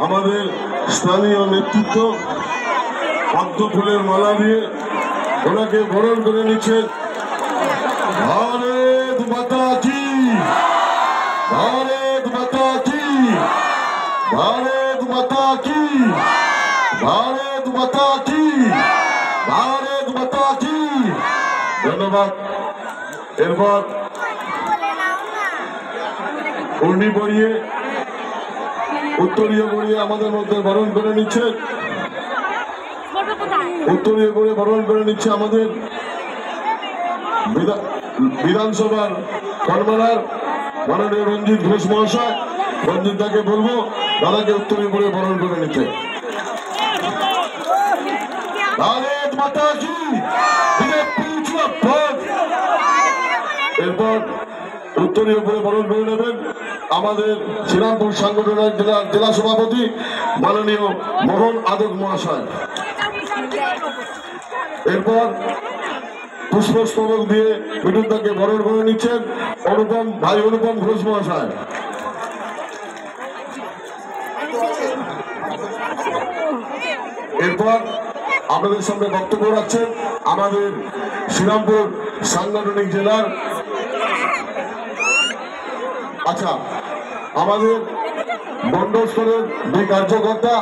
আমাদের স্থানীয় নেতৃত্ব পদ্ম ফুলের মালা দিয়ে ওনাকে বরণ করে নিচ্ছেন। ভারত মাতা কি, ভারত মাতা কি, ভারত মাতা কি, ভারত মাতা কি, ভারত মাতা কি। ধন্যবাদ। এরপর উর্নি পরিয়ে উত্তরীয় পরিয়ে আমাদের মধ্যে বরণ করে নিচ্ছেন। উত্তরীয় করে বরণ করে নিচ্ছে আমাদের বিধানসভার কনভেনার মাননীয় রঞ্জিত ঘোষ মহাশয়। রঞ্জিত দাকে বলবো দাদাকে উত্তরীয় করে বরণ করে নিতে। ভারত মাতা কি। এরপর উত্তরীয় করে বরণ করে নেবেন আমাদের শ্রীরামপুর সাংগঠনিক জেলা সভাপতি মাননীয় মোহন আদক মহাশয়। এরপর পুষ্পস্তবক দিয়ে বিদ্যুৎকে বরণ করে নিচ্ছেন ভাই অনুপম ঘোষ মহাশয়। এরপর আপনাদের সামনে বক্তব্য রাখছেন আমাদের শ্রীরামপুর সাংগঠনিক জেলার আমাদের মন্ডল স্তরের দুই কার্যকর্তা